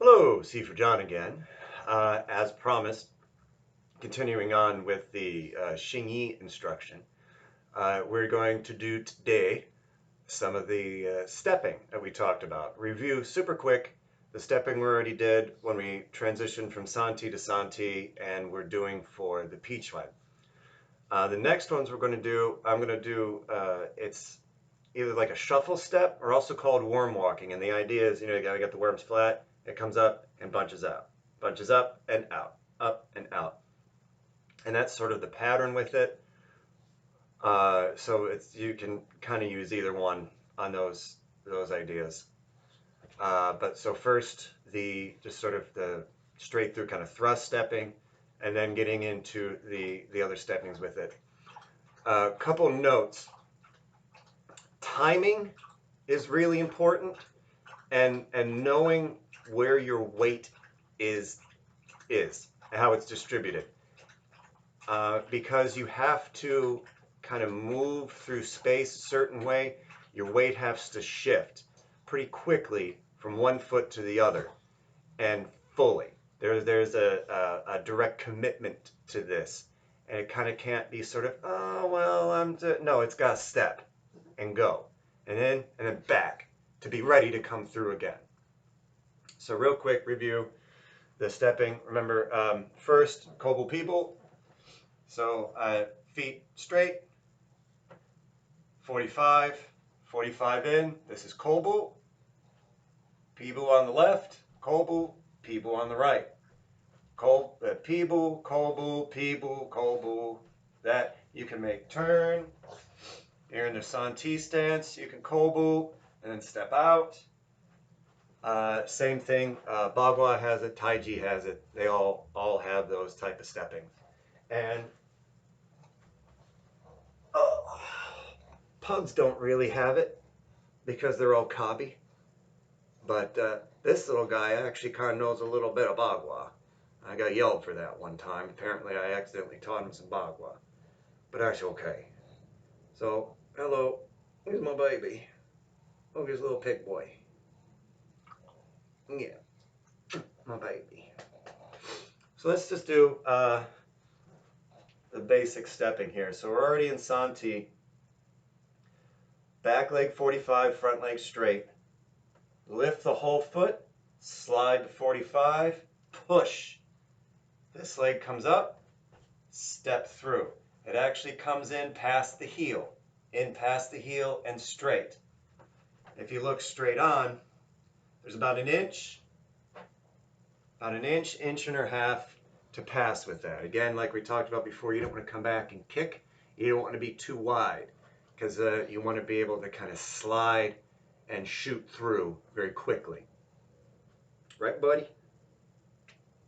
Hello, C for John again. As promised, continuing on with the Xingyi instruction, we're going to do today some of the stepping that we talked about. Review super quick the stepping we already did when we transitioned from Santi to Santi, and we're doing for the peach one. The next ones we're going to do, I'm going to do, it's either like a shuffle step or also called worm walking. And the idea is, you got to get the worms flat. It comes up and bunches up and out, up and out. And that's sort of the pattern with it. So you can kind of use either one on those ideas. But so first, just sort of the straight through kind of thrust stepping, and then getting into the other steppings with it. A couple notes. Timing is really important, and knowing where your weight is how it's distributed, because you have to kind of move through space a certain way. Your weight has to shift pretty quickly from one foot to the other, and fully. There's a direct commitment to this, and it kind of can't be sort of, oh well, no, it's got to step and go, and then back to be ready to come through again. So real quick review the stepping. Remember, first kobu people. So feet straight, 45 in. This is kobu. Pibu on the left, kobu, pibu on the right. Pibu, kobu, pibu, kobu. That you can make turn. You're in the Santi stance, you can kobu and then step out. Same thing, Bagua has it, Taiji has it. They all have those type of stepping. And pugs don't really have it because they're all kabi. But this little guy actually kind of knows a little bit of Bagua. I got yelled for that one time. Apparently I accidentally taught him some Bagua. But that's okay. So, hello, here's my baby. Oh, here's little pig boy. Yeah, my baby. So let's just do the basic stepping here. So we're already in Santi. Back leg 45, front leg straight. Lift the whole foot, slide to 45, push. This leg comes up, step through. It actually comes in past the heel and straight. If you look straight on, there's about an inch, inch and a half to pass with that. Again, like we talked about before, you don't want to come back and kick. You don't want to be too wide, because you want to be able to kind of slide and shoot through very quickly. Right, buddy?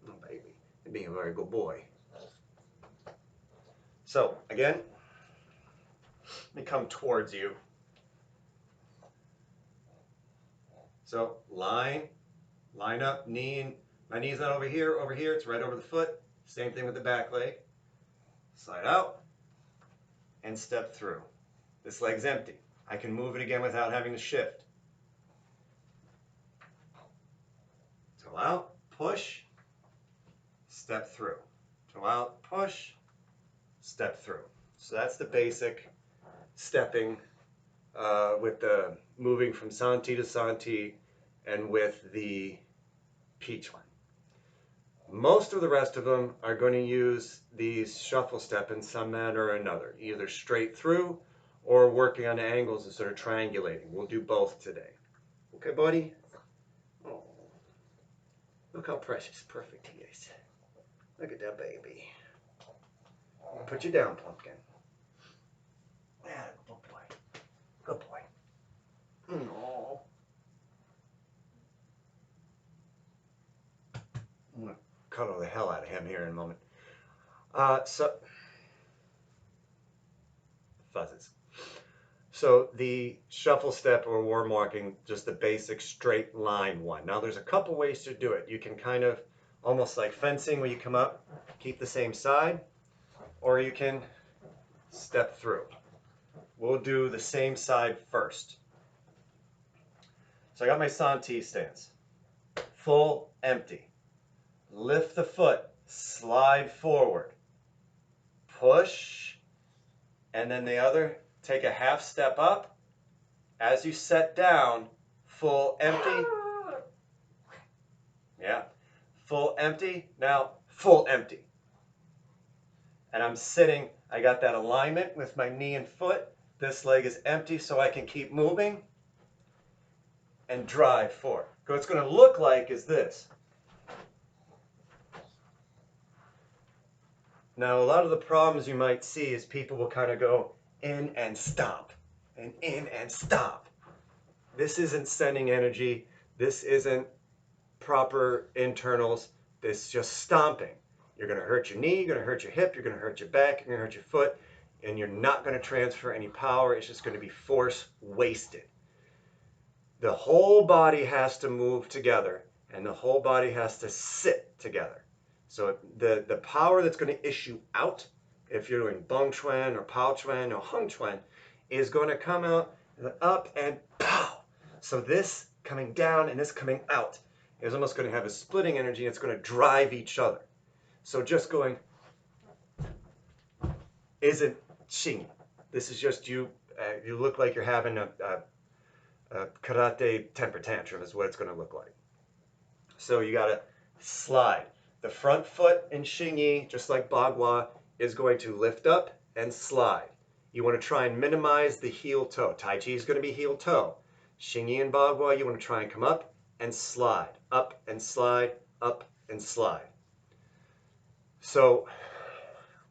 Oh, baby. You're being a very good boy. So, again, let me come towards you. So, line up, knee. My knee's not over here, it's right over the foot. Same thing with the back leg. Slide out and step through. This leg's empty. I can move it again without having to shift. Toe out, push, step through. Toe out, push, step through. So that's the basic stepping with the moving from Santi to Santi and with the peach one. Most of the rest of them are going to use these shuffle step in some manner or another, either straight through or working on angles and sort of triangulating. We'll do both today. Okay, buddy? Oh, look how precious, perfect he is. Look at that baby. Put you down, pumpkin. Yeah, good boy. Good boy. Oh. I'm going to cuddle the hell out of him here in a moment. Fuzzes. So the shuffle step or worm walking, just the basic straight line one. Now there's a couple ways to do it. You can kind of almost like fencing where you come up, keep the same side, or you can step through. We'll do the same side first. So I got my Santi stance. full empty. Lift the foot, slide forward, push, and then the other, take a half step up. As you set down, full empty. Yeah, full empty. Now, full empty. And I'm sitting, I got that alignment with my knee and foot. This leg is empty so I can keep moving and drive forward. What it's going to look like is this. Now, a lot of the problems you might see is people will kind of go in and stop, and in and stop. This isn't sending energy. This isn't proper internals. This is just stomping. You're going to hurt your knee, you're going to hurt your hip, you're going to hurt your back, you're going to hurt your foot, and you're not going to transfer any power. It's just going to be force wasted. The whole body has to move together, and the whole body has to sit together. So the power that's going to issue out, if you're doing Bong Chuan or Pao Chuan or Hung Chuan, is going to come out, up and pow. So this coming down and this coming out is almost going to have a splitting energy, and it's going to drive each other. So just going isn't Xingyi. This is just you. You look like you're having a karate temper tantrum is what it's going to look like. So you got to slide. The front foot in Xingyi, just like Bagua, is going to lift up and slide. You want to try and minimize the heel toe. Tai Chi is going to be heel toe. Xingyi and Bagua, you want to try and come up and slide. Up and slide, up and slide. So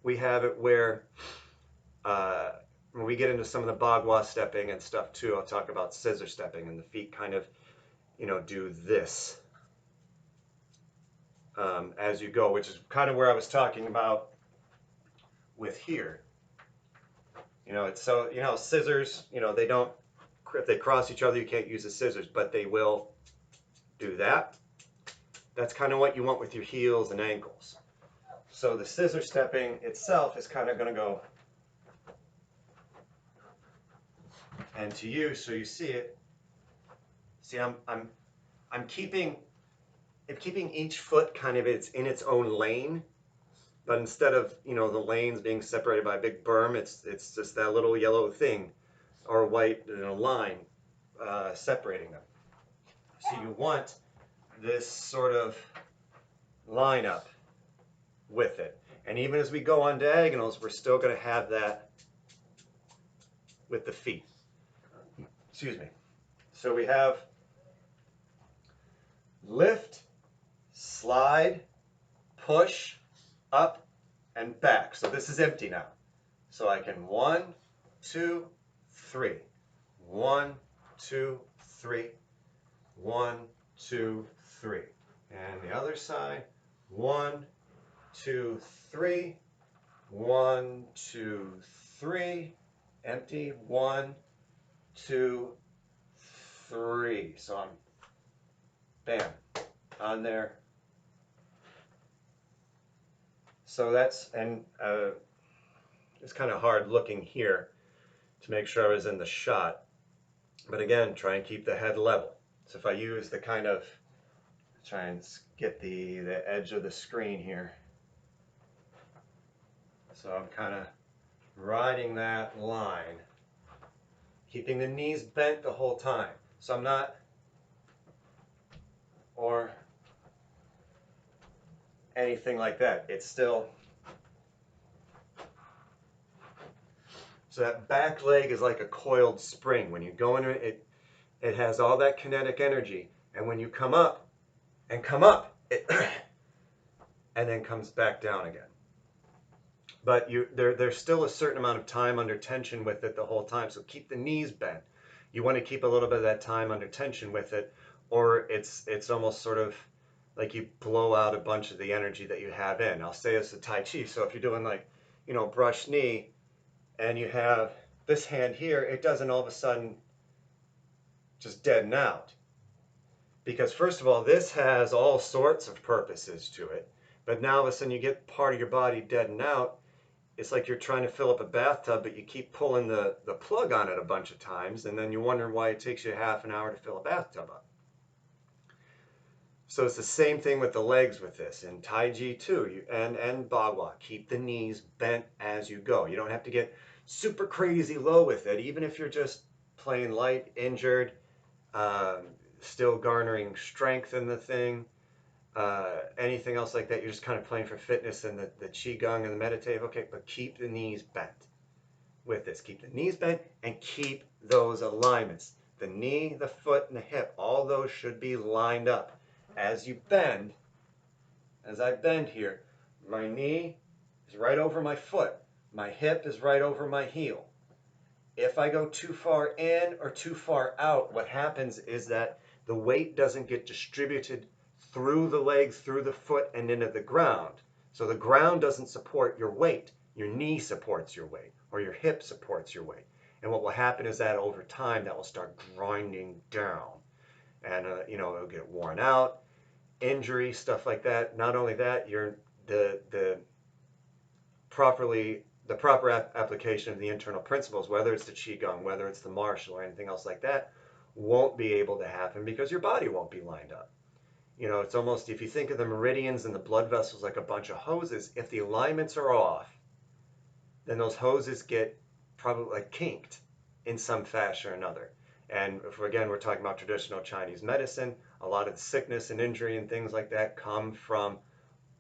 we have it where when we get into some of the Bagua stepping and stuff too, I'll talk about scissor stepping, and the feet kind of, do this as you go, which is kind of where I was talking about with here. It's so, scissors, they don't, if they cross each other, you can't use the scissors, but they will do that. That's kind of what you want with your heels and ankles. So the scissor stepping itself is kind of going to go, and to you, so you see it. See, I'm keeping each foot kind of in its own lane, but instead of the lanes being separated by a big berm, it's just that little yellow thing or white line separating them. So you want this sort of line up with it, and even as we go on diagonals, we're still going to have that with the feet. Excuse me. So we have lift, slide, push, up, and back. So this is empty now. So I can 1, 2, 3. 1, 2, 3. 1, 2, 3. And the other side, 1, 2, 3. 1, 2, 3. Empty. 1, 2, 3. So I'm bam on there. So that's, and it's kind of hard looking here to make sure I was in the shot, but again, try and keep the head level. So if I use the kind of, try and get the edge of the screen here, so I'm kind of riding that line, keeping the knees bent the whole time. So I'm not, or anything like that. It's still, so that back leg is like a coiled spring. When you go in it, it has all that kinetic energy, and when you come up, it and then comes back down again. But there's still a certain amount of time under tension with it the whole time, so keep the knees bent. You want to keep a little bit of that time under tension with it, or it's almost sort of like you blow out a bunch of the energy that you have in. I'll say it's a Tai Chi, so if you're doing like, brush knee, and you have this hand here, it doesn't all of a sudden just deaden out. Because first of all, this has all sorts of purposes to it, but now all of a sudden you get part of your body deaden out. It's like you're trying to fill up a bathtub, but you keep pulling the plug on it a bunch of times, and then you wonder why it takes you half an hour to fill a bathtub up. So it's the same thing with the legs with this. In Taiji too, and Bagua, keep the knees bent as you go. You don't have to get super crazy low with it, even if you're just playing light, injured, um, still garnering strength in the thing. Anything else like that, you're just kind of playing for fitness and the Qigong and the meditative. Okay, but keep the knees bent with this. Keep the knees bent and keep those alignments. The knee, the foot, and the hip, all those should be lined up. As you bend, as I bend here, my knee is right over my foot. My hip is right over my heel. If I go too far in or too far out, what happens is that the weight doesn't get distributed through the legs, through the foot, and into the ground. So the ground doesn't support your weight. Your knee supports your weight, or your hip supports your weight. And what will happen is that over time, that will start grinding down. And, it'll get worn out, injury, stuff like that. Not only that, the proper application of the internal principles, whether it's the Qigong, whether it's the martial or anything else like that, won't be able to happen because your body won't be lined up. It's almost, if you think of the meridians and the blood vessels like a bunch of hoses, if the alignments are off, then those hoses get probably like kinked in some fashion or another. And if we're talking about traditional Chinese medicine, a lot of the sickness and injury and things like that come from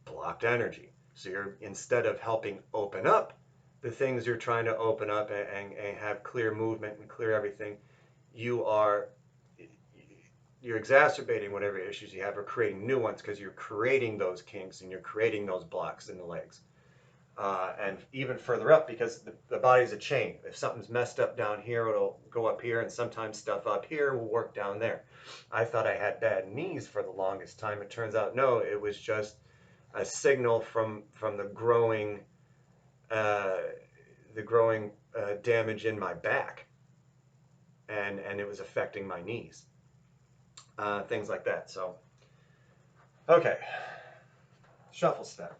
blocked energy. So instead of helping open up the things you're trying to open up and have clear movement and clear everything, you're exacerbating whatever issues you have or creating new ones because you're creating those kinks and you're creating those blocks in the legs. And even further up, because the body's a chain. If something's messed up down here, it'll go up here, and sometimes stuff up here will work down there. I thought I had bad knees for the longest time. It turns out, no, it was just a signal from the growing damage in my back, and it was affecting my knees, things like that. So, okay, shuffle step.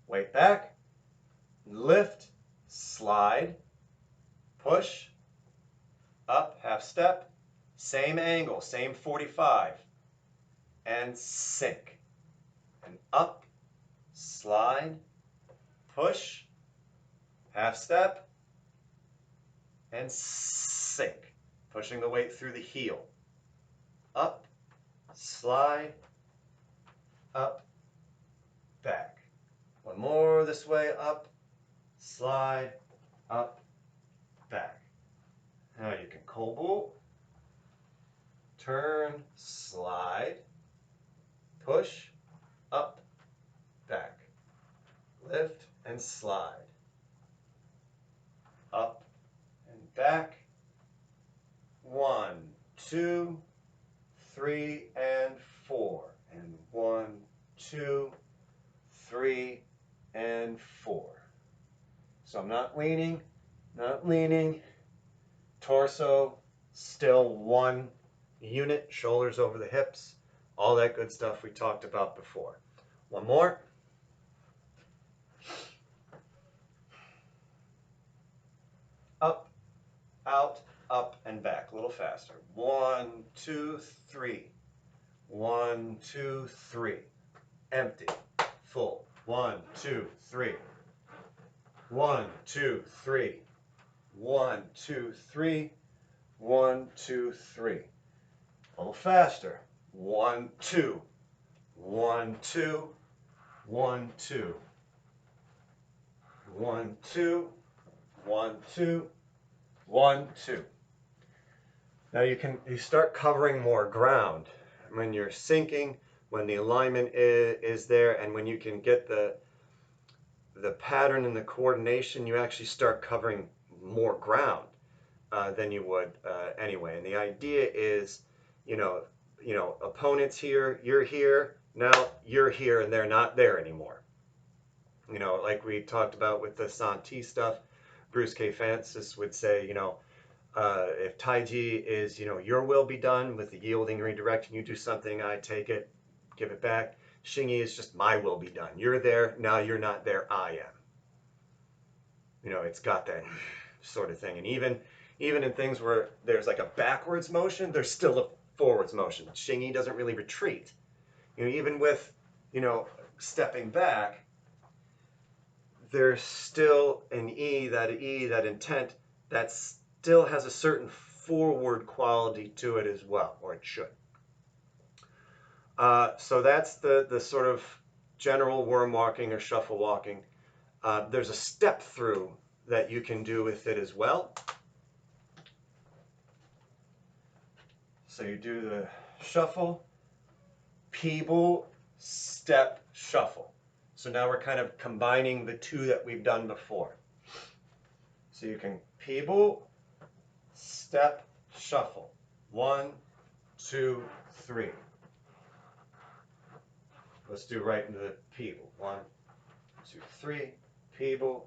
Weight back, lift, slide, push, up, half step, same angle, same 45, and sink. And up, slide, push, half step, and sink. Pushing the weight through the heel. Up, slide, up, back. One more this way, up, slide, up, back. Now you can kobu, turn, slide, push, up, back. Lift and slide. Up and back. 1, 2, 3, and 4. And 1, 2, 3, and 4. So I'm not leaning, torso, still one unit, shoulders over the hips, all that good stuff we talked about before. One more. Up, out, up, and back. A little faster. 1, 2, 3. 1, 2, 3. Empty. Full. 1, 2, 3. 1, 2, 3. 1, 2, 3. 1, 2, 3. A little faster. 1, 2. 1, 2. 1, 2. 1, 2. 1, 2. 1, 2. Now you start covering more ground when you're sinking, when the alignment is there, and when you can get the pattern and the coordination, you actually start covering more ground than you would anyway. And the idea is, opponents here, you're here, now you're here, and they're not there anymore. Like we talked about with the Santi stuff, Bruce K. Francis would say, if Taiji is, your will be done with the yielding redirection, you do something, I take it, give it back. Xingyi is just my will be done. You're there, now you're not there, I am. It's got that sort of thing. And even in things where there's like a backwards motion, there's still forwards motion. Xingyi doesn't really retreat. Even with, stepping back, there's still an E, that intent, that still has a certain forward quality to it as well, or it should. So that's the sort of general worm walking or shuffle walking. There's a step through that you can do with it as well. So you do the shuffle, peeble, step, shuffle. So now we're kind of combining the two that we've done before. So you can peeble, step, shuffle. 1, 2, 3. Let's do right into the peeble. 1, 2, 3. Peeble,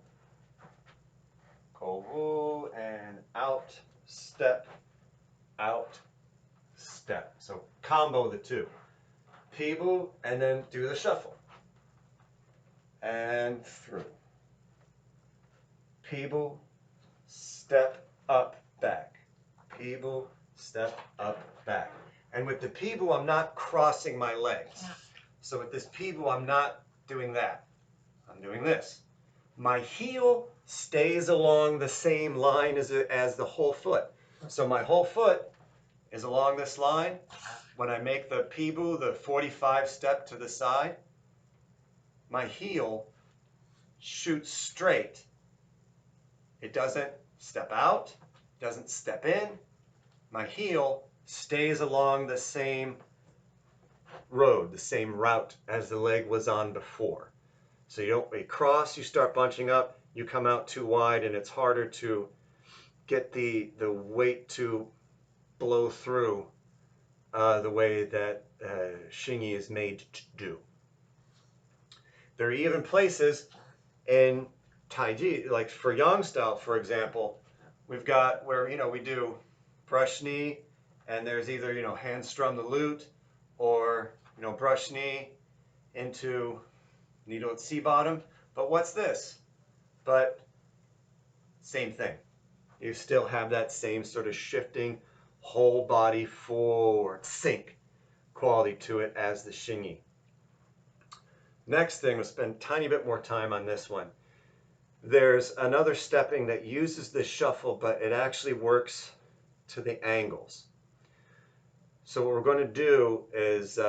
kovu, and out, step, out, step. So combo the two. Peeble, and then do the shuffle. And through. Peeble, step, up, back. Peeble, step, up, back. And with the peeble, I'm not crossing my legs. So with this peeble, I'm not doing that. I'm doing this. My heel stays along the same line as the whole foot. So my whole foot is along this line. When I make the peeble, the 45 step to the side, my heel shoots straight. It doesn't step out, doesn't step in. My heel stays along the same road, the same route as the leg was on before. So you cross, you start bunching up, you come out too wide, and it's harder to get the weight to blow through the way that Xingyi is made to do. There are even places in Taiji, like for Yang style, for example, we've got where, we do brush knee, and there's either, hand strum the lute, or, brush knee into needle at C bottom. But what's this? But same thing. You still have that same sort of shifting, whole body forward, sink quality to it as the Xingyi. Next thing, we'll spend a tiny bit more time on this one. There's another stepping that uses the shuffle, but it actually works to the angles. So what we're going to do is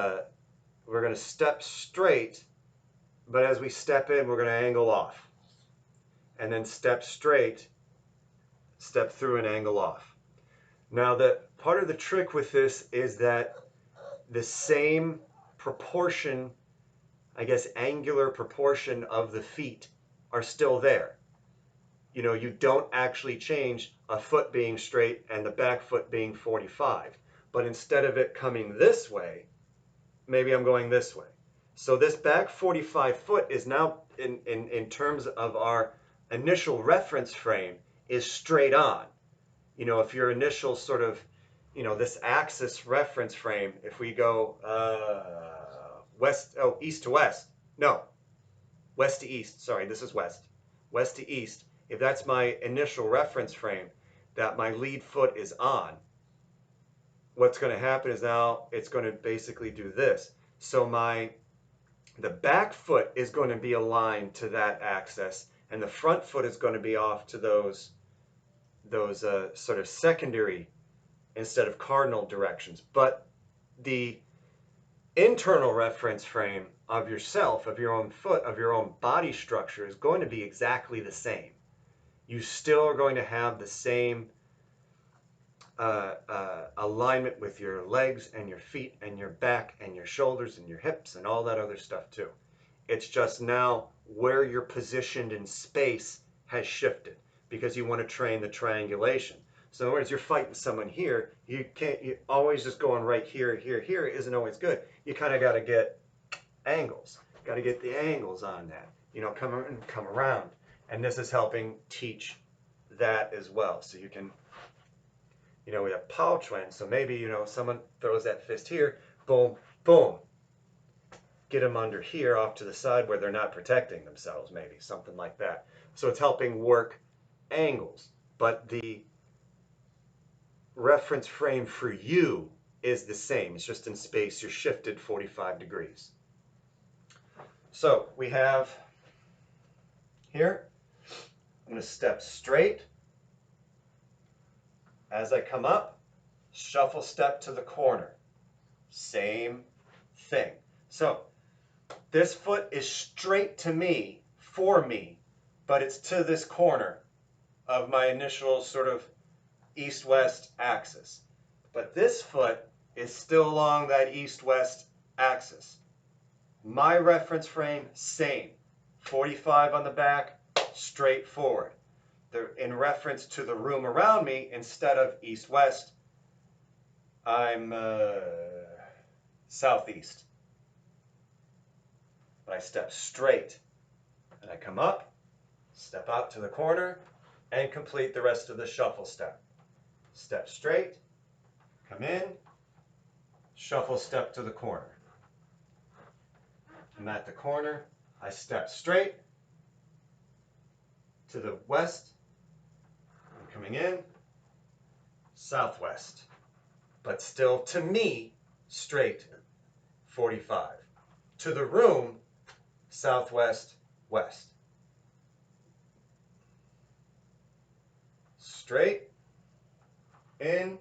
we're going to step straight, but as we step in, we're going to angle off. And then step straight, step through and angle off. Now, the part of the trick with this is that the same proportion, I guess angular proportion of the feet are still there. You don't actually change a foot being straight and the back foot being 45. But instead of it coming this way, maybe I'm going this way. So this back 45 foot is now, in terms of our initial reference frame, is straight on. If your initial sort of, this axis reference frame, if we go east to west, no, west to east, sorry, this is west to east, if that's my initial reference frame that my lead foot is on, what's going to happen is now it's going to basically do this. So the back foot is going to be aligned to that axis, and the front foot is going to be off to those sort of secondary instead of cardinal directions. But the internal reference frame of yourself, of your own foot, of your own body structure is going to be exactly the same. You still are going to have the same alignment with your legs and your feet and your back and your shoulders and your hips and all that other stuff too. It's just now where you're positioned in space has shifted because you want to train the triangulation. So in other words, you're fighting someone here, you always just going right here isn't always good. You kind of got to get angles. Got to get the angles on that. Come around. And this is helping teach that as well. So you can, we have Pao Chuan. So maybe, someone throws that fist here, boom, boom. Get them under here off to the side where they're not protecting themselves, maybe, something like that. So it's helping work angles. But the reference frame for you is the same. It's just in space you're shifted 45 degrees. So we have here, I'm going to step straight. As I come up, shuffle step to the corner. Same thing. So this foot is straight to me, for me, but it's to this corner of my initial sort of east-west axis. But this foot is still along that east-west axis. My reference frame, same. 45 on the back, straight forward. They're in reference to the room around me, instead of east-west, I'm southeast. But I step straight, and I come up, step out to the corner, and complete the rest of the shuffle step. Step straight, come in, shuffle step to the corner. I'm at the corner, I step straight to the west, I'm coming in, southwest, but still to me, straight 45. To the room, southwest, west. Straight, in,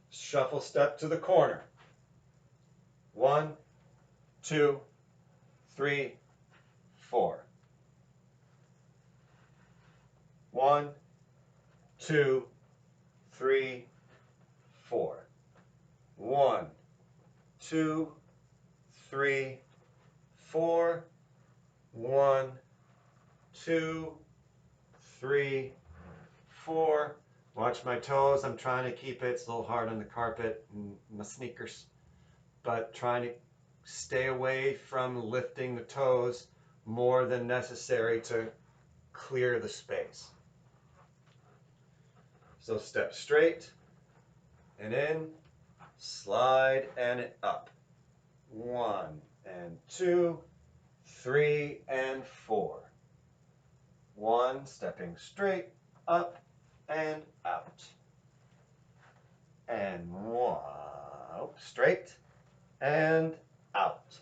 shuffle step to the corner. 1, 2, 3, 4. 1, 2, 3, 4. 1, 2, 3, 4. 1, 2, 3, 4. Watch my toes. I'm trying to keep it. It's a little hard on the carpet and my sneakers, but trying to stay away from lifting the toes more than necessary to clear the space. So step straight and in, slide and up. 1 and 2, 3 and 4. 1, stepping straight, up and out. And 1, straight and out.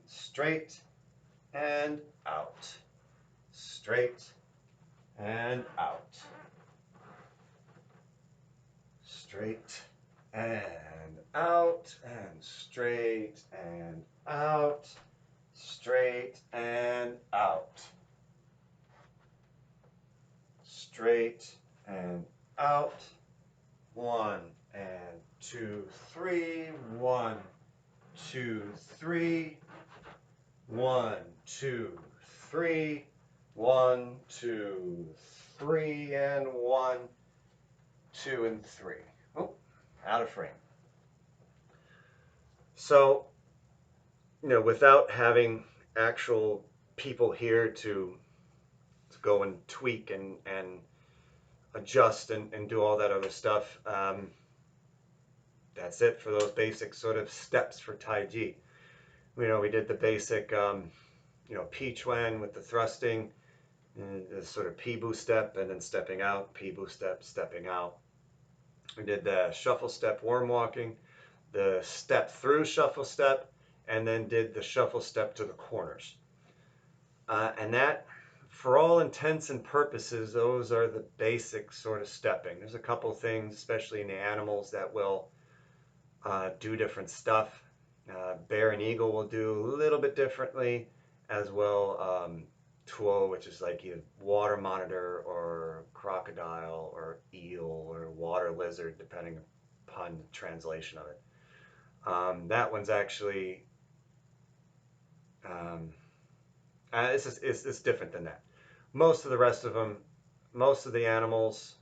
Straight and out. Straight and out. Straight and out, and straight and out, straight and out, straight and out. 1 and 2, 3. 1, 2, 3. 1, 2, 3. 1, 2, 3, and 1, 2, and 3. Oh, out of frame. So, without having actual people here to go and tweak and adjust and do all that other stuff, that's it for those basic sort of steps for Tai Chi. We did the basic, Peach Wen with the thrusting, and the sort of Pibu step, and then stepping out, Pibu step, stepping out. We did the shuffle step worm walking, the step through shuffle step, and then did the shuffle step to the corners. And that, for all intents and purposes, those are the basic sort of stepping. There's a couple things, especially in the animals, that will do different stuff. Bear and eagle will do a little bit differently, as well tuo, which is like a water monitor, or crocodile, or eel, or water lizard, depending upon the translation of it. That one's actually it's different than that. Most of the rest of them, most of the animals,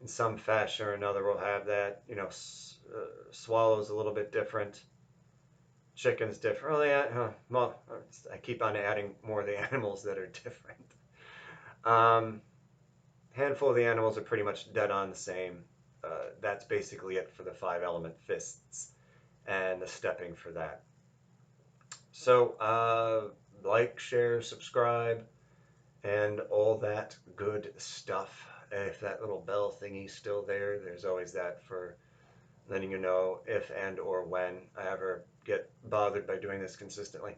in some fashion or another, will have that. Swallow's a little bit different. Chicken's different. Well, I keep on adding more of the animals that are different. Handful of the animals are pretty much dead on the same. That's basically it for the 5-element fists and the stepping for that. So like, share, subscribe, and all that good stuff. If that little bell thingy's still there, there's always that for letting you know if and or when I ever get bothered by doing this consistently.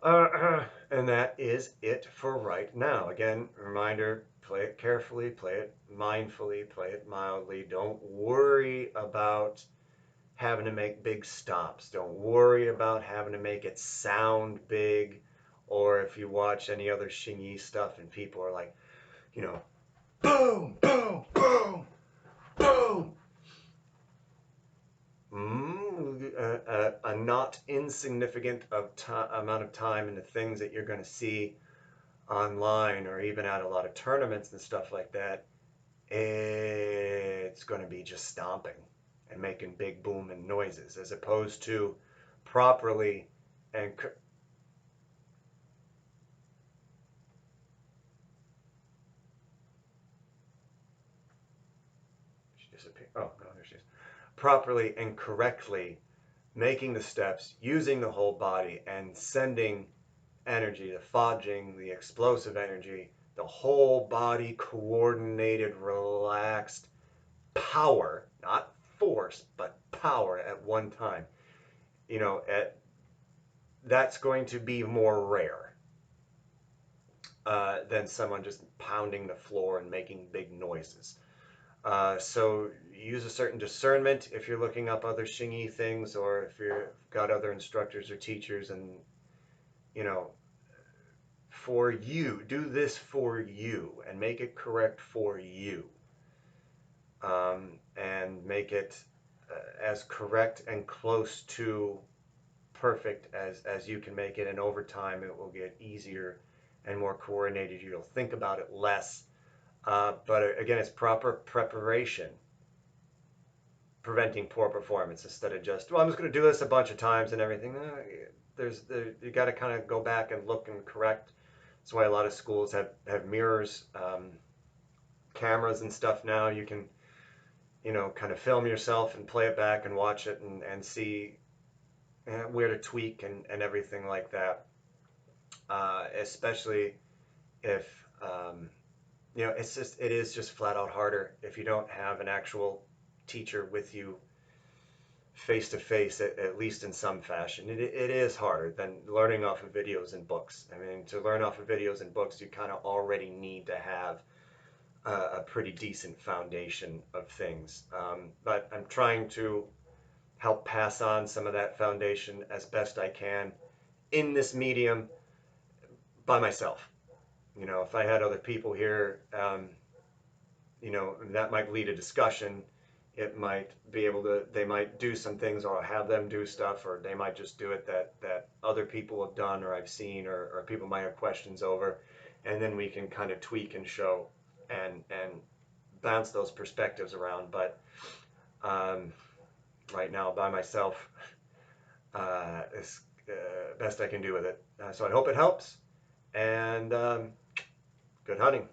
And that is it for right now. Again, reminder, play it carefully, play it mindfully, play it mildly. Don't worry about having to make big stops. Don't worry about having to make it sound big. Or if you watch any other Xingyi stuff and people are like, you know, boom, boom, boom, boom. A not insignificant amount of time in the things that you're going to see online or even at a lot of tournaments and stuff like that, it's going to be just stomping and making big booming noises as opposed to properly and she disappeared. Oh no, there she is. Properly and correctly making the steps, using the whole body and sending energy, the fodging, the explosive energy, the whole body coordinated, relaxed power, not force, but power at one time. That's going to be more rare than someone just pounding the floor and making big noises. So use a certain discernment if you're looking up other Xingyi things or if you've got other instructors or teachers and, you know, for you, do this for you and make it correct for you. And make it as correct and close to perfect as you can make it, and over time it will get easier and more coordinated. You'll think about it less, but again, it's proper preparation preventing poor performance instead of just, well, I'm just going to do this a bunch of times and everything. You got to kind of go back and look and correct. That's why a lot of schools have mirrors, cameras and stuff now. You can, kind of film yourself and play it back and watch it and see where to tweak and everything like that. Especially if, it is just flat out harder if you don't have an actual teacher with you face to face, at least in some fashion. It is harder than learning off of videos and books. I mean, to learn off of videos and books, you kind of already need to have a pretty decent foundation of things. But I'm trying to help pass on some of that foundation as best I can in this medium by myself. If I had other people here, that might lead a discussion. It might be able to, they might do some things, or I'll have them do stuff, or they might just do it that other people have done or I've seen, or people might have questions over, and then we can kind of tweak and show and bounce those perspectives around. But right now, by myself, is best I can do with it. So I hope it helps, and good hunting.